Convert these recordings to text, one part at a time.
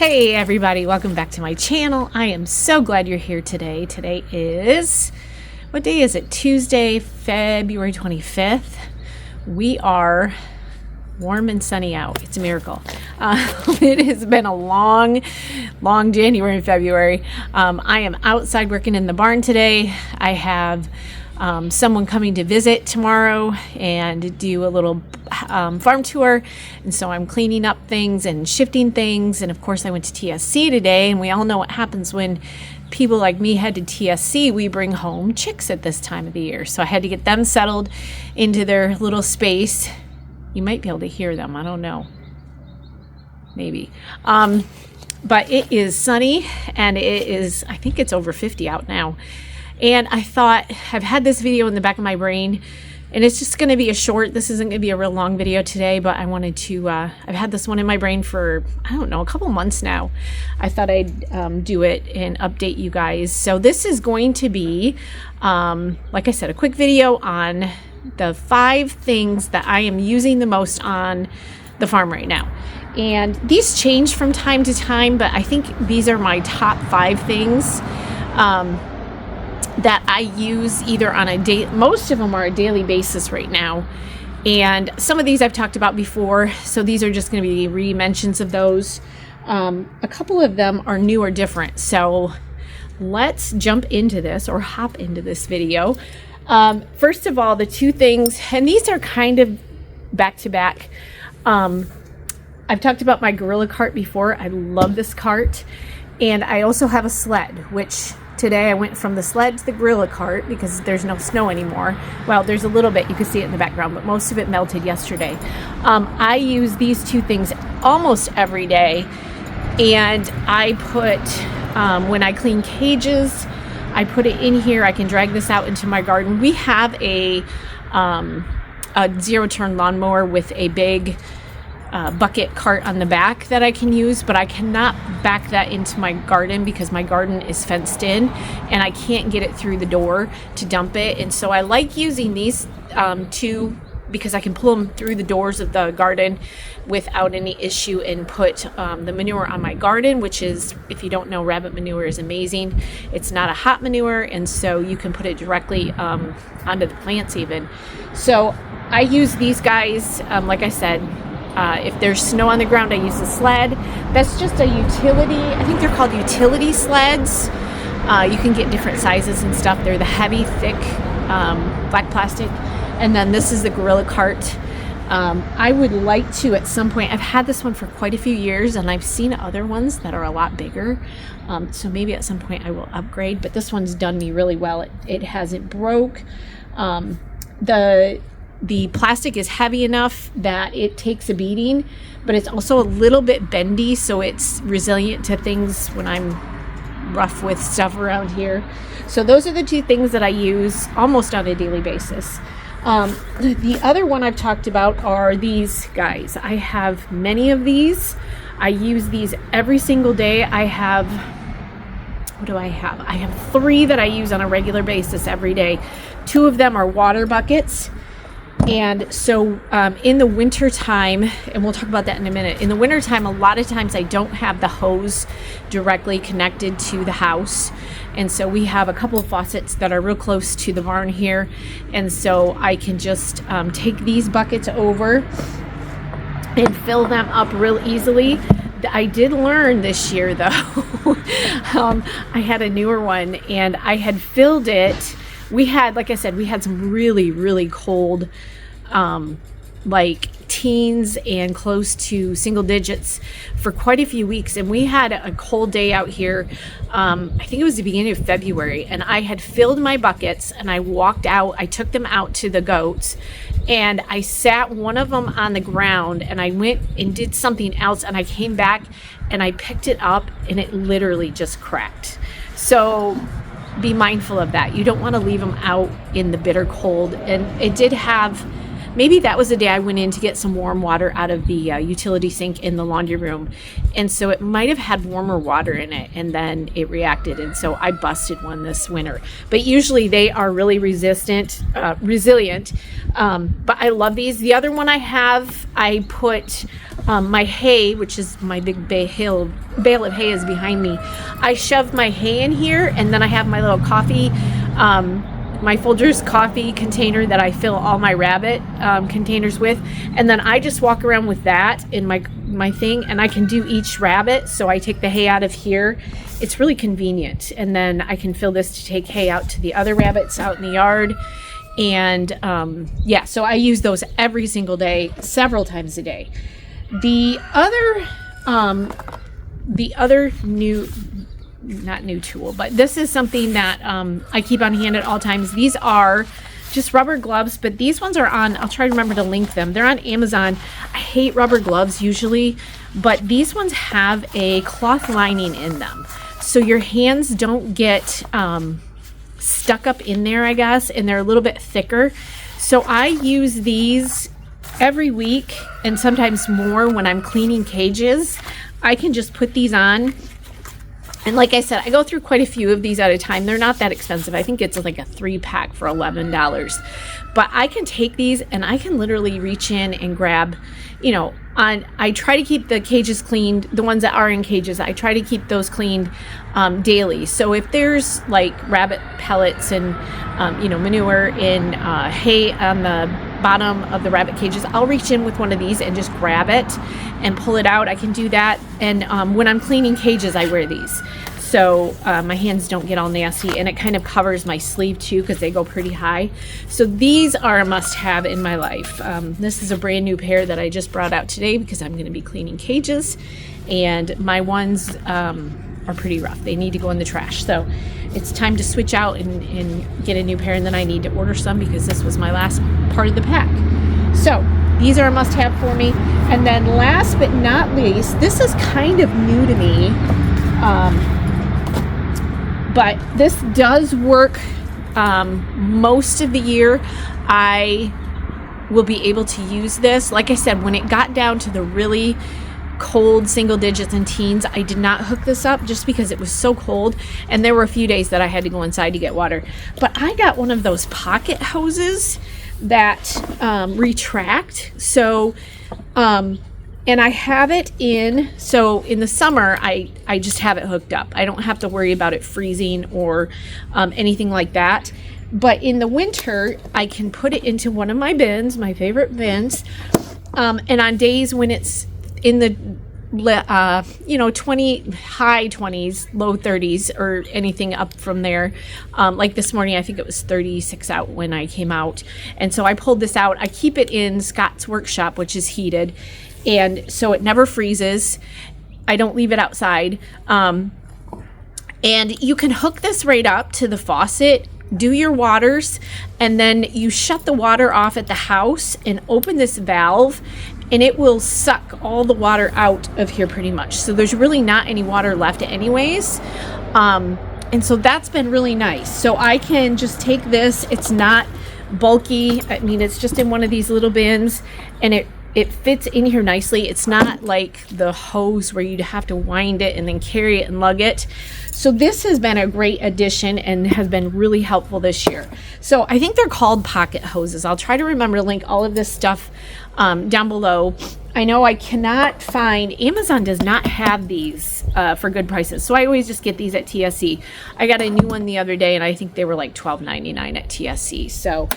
Hey everybody, welcome back to my channel. I am so glad you're here today. Today is, what day is it? Tuesday, February 25th. We are warm and sunny out. It's a miracle. It has been a long January and February. I am outside working in the barn today. I have someone coming to visit tomorrow and do a little farm tour, and so I'm cleaning up things and shifting things. And of course I went to TSC today, and we all know what happens when people like me head to TSC. We bring home chicks at this time of the year, so I had to get them settled into their little space. You might be able to hear them, I don't know, maybe. But it is sunny, and it is, I think it's over 50 out now. And I thought, I've had this video in the back of my brain, and it's just going to be a short, this isn't going to be a real long video today, but I wanted to, I've had this one in my brain for, I don't know, a couple months now. I thought I'd do it and update you guys. So this is going to be, like I said, a quick video on the 5 things that I am using the most on the farm right now. And these change from time to time, but I think these are my top 5 things that I use either on a day, most of them are a daily basis right now. And some of these I've talked about before, so these are just going to be re-mentions of those. A couple of them are new or different. So let's jump into this, or hop into this video. First of all, the 2 things, and these are kind of back to back. I've talked about my Gorilla cart before. I love this cart. And I also have a sled, which today I went from the sled to the Gorilla cart because there's no snow anymore. Well, there's a little bit, you can see it in the background, but most of it melted yesterday. I use these 2 things almost every day. And I put, when I clean cages, I put it in here. I can drag this out into my garden. We have a 0-turn lawnmower with a big bucket cart on the back that I can use, but I cannot back that into my garden because my garden is fenced in and I can't get it through the door to dump it. And so I like using these 2 because I can pull them through the doors of the garden without any issue and put the manure on my garden, which is, if you don't know, rabbit manure is amazing. It's not a hot manure, and so you can put it directly onto the plants even. So I use these guys, like I said. If there's snow on the ground, I use a sled. That's just a utility. I think they're called utility sleds. You can get different sizes and stuff. They're the heavy, thick, black plastic. And then this is the Gorilla cart. I would like to, at some point, I've had this one for quite a few years, and I've seen other ones that are a lot bigger. So maybe at some point I will upgrade, but this one's done me really well. It hasn't broke. The plastic is heavy enough that it takes a beating, but it's also a little bit bendy, so it's resilient to things when I'm rough with stuff around here. So those are the 2 things that I use almost on a daily basis. The other one I've talked about are these guys. I have many of these. I use these every single day. I have, what do I have? I have 3 that I use on a regular basis every day. 2 of them are water buckets. And so in the winter time, and we'll talk about that in a minute, in the winter time, a lot of times I don't have the hose directly connected to the house. And so we have a couple of faucets that are real close to the barn here. And so I can just take these buckets over and fill them up real easily. I did learn this year though, I had a newer one and I had filled it. We had, like I said, we had some really cold, like teens and close to single digits for quite a few weeks. And we had a cold day out here. I think it was the beginning of February, and I had filled my buckets and I walked out. I took them out to the goats and I sat one of them on the ground and I went and did something else, and I came back and I picked it up and it literally just cracked. So be mindful of that. You don't want to leave them out in the bitter cold. And it did have, maybe that was the day I went in to get some warm water out of the utility sink in the laundry room. And so it might have had warmer water in it, and then it reacted. And so I busted one this winter. But usually they are really resilient. But I love these. The other one I have, I put my hay, which is my big bale of hay is behind me. I shove my hay in here, and then I have my little coffee, my Folgers coffee container that I fill all my rabbit containers with, and then I just walk around with that in my thing, and I can do each rabbit. So I take the hay out of here. It's really convenient, and then I can fill this to take hay out to the other rabbits out in the yard. And yeah, so I use those every single day, several times a day. The other new, not new tool, but this is something that I keep on hand at all times. These are just rubber gloves, but these ones are on, I'll try to remember to link them. They're on Amazon. I hate rubber gloves usually, but these ones have a cloth lining in them, so your hands don't get stuck up in there, I guess, and they're a little bit thicker. So I use these every week, and sometimes more when I'm cleaning cages. I can just put these on, and like I said, I go through quite a few of these at a time. They're not that expensive. I think it's like a 3-pack for $11. But I can take these and I can literally reach in and grab, you know, I try to keep the cages cleaned, the ones that are in cages, I try to keep those cleaned daily. So if there's like rabbit pellets and, you know, manure in hay on the bottom of the rabbit cages, I'll reach in with one of these and just grab it and pull it out. I can do that. And when I'm cleaning cages, I wear these. So my hands don't get all nasty, and it kind of covers my sleeve too because they go pretty high. So these are a must-have in my life. This is a brand new pair that I just brought out today because I'm going to be cleaning cages, and my ones are pretty rough. They need to go in the trash. So it's time to switch out and get a new pair, and then I need to order some because this was my last part of the pack. So these are a must-have for me. And then last but not least, this is kind of new to me. But this does work most of the year. I will be able to use this. Like I said, when it got down to the really cold single digits and teens, I did not hook this up just because it was so cold, and there were a few days that I had to go inside to get water. But I got one of those pocket hoses that retract. So and I have it in, so in the summer, I just have it hooked up. I don't have to worry about it freezing or anything like that. But in the winter, I can put it into one of my bins, my favorite bins. And on days when it's in the, you know, high 20s, low 30s, or anything up from there. Like this morning, I think it was 36 out when I came out. And so I pulled this out. I keep it in Scott's workshop, which is heated. And so it never freezes. I don't leave it outside. And you can hook this right up to the faucet, do your waters, and then you shut the water off at the house and open this valve, and it will suck all the water out of here pretty much. So there's really not any water left anyways. And so that's been really nice. So I can just take this. It's not bulky. I mean, it's just in one of these little bins, and it fits in here nicely. It's not like the hose where you'd have to wind it and then carry it and lug it. So this has been a great addition and has been really helpful this year. So I think they're called pocket hoses. I'll try to remember to link all of this stuff down below. I know I cannot find, Amazon does not have these for good prices. So I always just get these at TSC. I got a new one the other day, and I think they were like $12.99 at TSC. So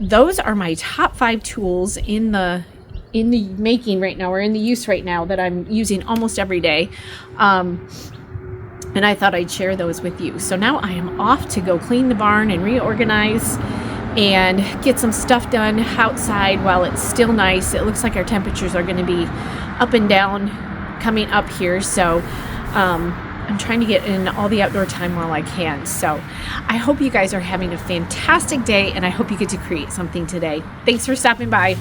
those are my top 5 tools in the making right now, or in the use right now, that I'm using almost every day. And I thought I'd share those with you. So now I am off to go clean the barn and reorganize and get some stuff done outside while it's still nice. It looks like our temperatures are going to be up and down coming up here. So I'm trying to get in all the outdoor time while I can. So I hope you guys are having a fantastic day, and I hope you get to create something today. Thanks for stopping by.